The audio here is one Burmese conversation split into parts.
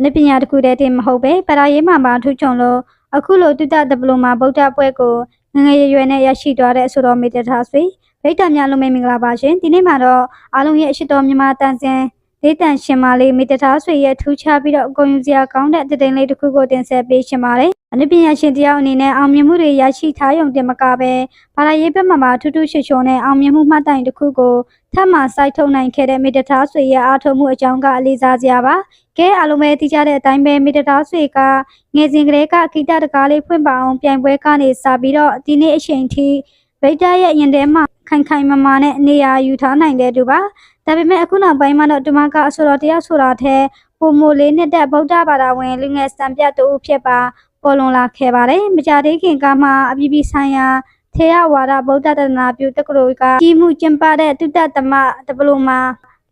နပညာတစ်ခုတည်းတင်မဟုတ်ပဲဘာသာရေးမှာပါထူးချွန်လို့အခုလိုတုတ္တဒပလိုမာဗုဒ္ဓပွဲကိုငငယ်ရွယ်နဲ့ရရှိသွားတဲ့ဆိုတော်မေတ္တာဆွေဗိတ္တများလုံးမင်္ဂလာပါရှင်ဒီနေ့မှာတော့အားလုံးရဲ့အရှိတော်မြမတန်စင်ဒေတန်ရှင်မလေးမေတ္တာဆွေရဲ့ထူးခြားပြီးတော့အကုန်ယူစရာကောင်းတဲ့တည်င်းလေးတစ်ခုကိုတင်ဆက်ပေးရှင်ပါတယ်အနုပညာရှင်တယောက်အနေနဲ့အောင်မြင်မှုတွေရရှိထားရုံတင်မကပဲဘာသာရေးဘက်မှာထူးထူးချွန်ချွန်နဲ့အောင်မြင်မှုမှတ်တိုင်တစ်ခုကိုထပ်မံစိုက်ထုတ်နိုင်ခဲ့တဲ့မေတ္တာဆွေရဲ့အားထုတ်မှုအကြောင်းကအလေးစားစရာပါကဲအားလုံးပဲသိကြတဲ့အတိုင်းပဲမေတ္တာဆွေကငယ်စဉ်ကလေးကဂီတတကားလေးဖွင့်ပါအောင်ပြိုင်ပွဲကနေစပြီးတော့ဒီနေ့အချိန်ထိဗိတ္တရဲ့ရင်ထဲမှာခိုင်မာနဲ့နေရာယူထားနိုင်တဲ့သူပါဒါပေမဲ့အခုနောက်ပိုင်းမှာတော့ဒီမှာကအဆိုတော်တရားဆိုတာထဲပုံမိုလေးနဲ့တဲ့ဗုဒ္ဓဘာသာဝင်လူငယ်စံပြတူဖြစ်ပါပေါ်လွန်လာခဲ့ပါတယ်မကြသေးခင်ကမှအပြည်ပြည်ဆိုင်ရာထေရဝါဒဗုဒ္ဓတနာပြုတက္ကသိုလ်ကကြီးမှုကျင်းပတဲ့တုတ္တသမဒပလိုမာ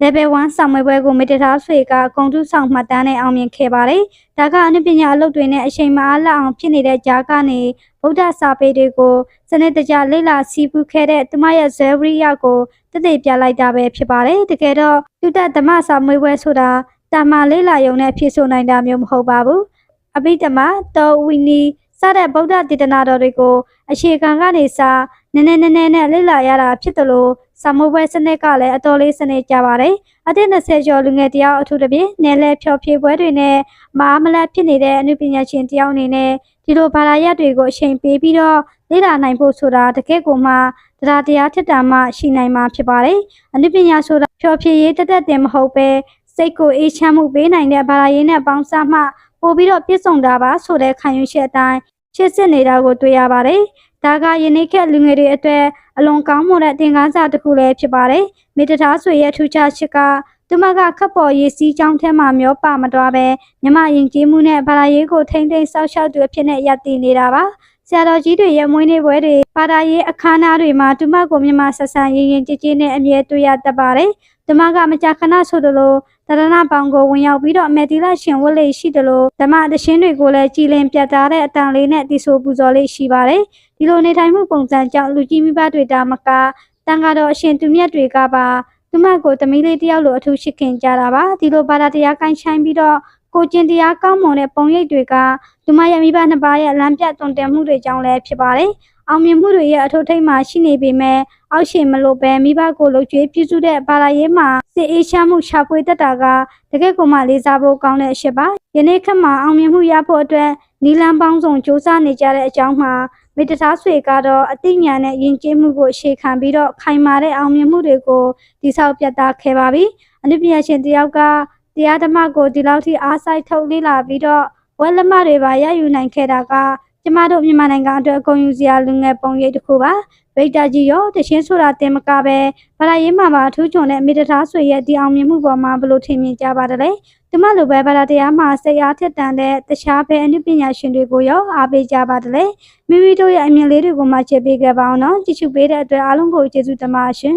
level 1ဆောင်ပွဲကိုမေတ္တာဆွေကဂုဏ်တုဆောင်မှတ်တမ်းနဲ့အောင်မြင်ခဲ့ပါတယ်။ဒါကအနုပညာအလုပ်တွေနဲ့အချိန်မအားလအောင်ဖြစ်နေတဲ့ကြားကနေဗုဒ္ဓစာပေတွေကိုစနစ်တကျလေ့လာစီးပူးခဲ့တဲ့သူမရဲ့ဇေဝရိယကိုတည်ပြလိုက်တာပဲဖြစ်ပါတယ်။တကယ်တော့တုတ္တသမဆောင်ပွဲဆိုတာတာမလေ့လာရုံနဲ့ဖြစ်ဆိုနိုင်တာမျိုးမဟုတ်ပါဘူး။အဘိဓမ္မာတောဝီနီစတဲ့ဗုဒ္ဓဒေသနာတော်တွေကိုအခြေခံကနေစနည်းနဲ့လေ့လာရတာဖြစ်တယ်လို့စာမိုးပွဲစနစ်ကလည်းအတော်လေးစနစ်ကြပါတယ်။အသက်20ကျော်လူငယ်တယောက်အထူးသဖြင့်နယ်လဲဖြောဖြေပွဲတွေနဲ့မအားမလတ်ဖြစ်နေတဲ့အနုပညာရှင်တယောက်အနေနဲ့ဒီလိုဘာသာရပ်တွေကိုအချိန်ပေးပြီးတော့လေ့လာနိုင်ဖို့ဆိုတာတကယ့်ကိုမှတရားထက်တာမှရှိနိုင်မှာဖြစ်ပါတယ်။အနုပညာဆိုတာဖြောဖြေရေးတက်တင်မဟုတ်ပဲစိတ်ကိုအေးချမ်းမှုပေးနိုင်တဲ့ဘာသာရေးနဲ့ပေါင်းစပ်မှပို့ပြီးတော့ပြည့်စုံတာပါဆိုတဲ့ခံယူချက်အတိုင်းချစ်စစ်နေတာကိုတွေ့ရပါတယ်။ဒါကယနေ့ခေတ်လူငယ်တွေအတွက်အလွန်ကောင်းမွန်တဲ့သင်ခန်းစာတစ်ခုလည်းဖြစ်ပါတယ်။မေတ္တာဆွေရဲ့ထူးခြားချက်ကသူမကခပ်ပေါ်ရေးစီးကြောင်းထဲမှာမျောပါမသွားပဲမြမယဉ်ကျေးမှုနဲ့ဘာသာရေးကိုထိမ့်သိမ်းဆောက်ရှောက်သူအဖြစ်နဲ့ရပ်တည်နေတာပါ။ဆရာတော်ကြီးတွေရဲ့မွေးနေ့ပွဲတွေဘာသာရေးအခမ်းအနားတွေမှာသူမကိုမြမဆက်ဆံရင်ကြည်ကြည်နဲ့အမြဲတွေ့ရတတ်ပါတယ်။သူမကမကြာခဏဆိုသလိုတရဏပေါင်ကိုဝင်ရောက်ပြီးတော့အမေတိလရှင်ဝတ်လေးရှိတယ်လို့ဓမ္မသရှင်တွေကိုလည်းကြည်လင်ပြတ်သားတဲ့အတန်လေးနဲ့တီဆိုပူဇော်လေးရှိပါတယ်။ဒီလိုနေထိုင်မှုပုံစံကြောင့်လူကြီးမိဘတွေတာမကတန်ကတော့အရှင်သူမြတ်တွေကပါသူမကိုသမီးလေးတယောက်လိုအထူးရှိခင်ကြတာပါဒီလိုဘာသာတရားကိုင်းဆိုင်ပြီးတော့ကိုကျင်တရားကောင်းမွန်တဲ့ပုံရိပ်တွေကသူမရဲ့မိဘနှစ်ပါးရဲ့လမ်းပြတွန်တင်မှုတွေကြောင့်လည်းဖြစ်ပါတယ်အောင်မြင်မှုတွေရဲ့အထုထိပ်မှာရှိနေပေမဲ့အောက်ရှင်မလို့ပဲမိဘကိုလှုပ်ကြွေးပြုစုတဲ့ဘာသာရေးမှာစစ်အေးချမ်းမှုရှာဖွေတတ်တာကတကယ့်ကိုမှလေးစားဖို့ကောင်းတဲ့အချက်ပါယနေ့ခေတ်မှာအောင်မြင်မှုရဖို့အတွက်နီလန်းပေါင်းစုံစူးစမ်းနေကြတဲ့အကြောင်းမှာမေတ္တာဆွေကတော့အသိဉာဏ်နဲ့ယဉ်ကျေးမှုကိုအခြေခံပြီးတော့ခိုင်မာတဲ့အောင်မြင်မှုတွေကိုတည်ဆောက်ပြသခဲ့ပါပြီအနုပညာရှင်တယောက်ကတရားဓမ္မကိုဒီလောက်ထိအားစိုက်ထုတ်လေ့လာပြီးတော့ဝက်လက်မတွေပါရယူနိုင်ခဲ့တာကကျမတို့မြန်မာနိုင်ငံအတွက်အကုန်ယူစရာလူငယ်ပုံရိပ်တစ်ခုပါဗိတ္တကြီးရောတခြင်းဆိုတာတင်မကပဲဘာသာရေးမှာပါအထူးချွန်တဲ့မေတ္တာဆွေရဲ့ဒီအောင်မြင်မှုပေါ်မှာဘလို့ထင်မြင်ကြပါတယ်လေဒီမလိုပဲဘာသာတရားမှာစိတ်အားထက်တန်တဲ့တခြားပဲအနုပညာရှင်တွေကိုရောအားပေးကြပါတယ်လေမိမိတို့ရဲ့အမြင်လေးတွေကိုမှချေပေးခဲ့ပါအောင်နော်ကြည့်ရှုပေးတဲ့အတွက်အားလုံးကိုကျေးဇူးတင်ပါရှင်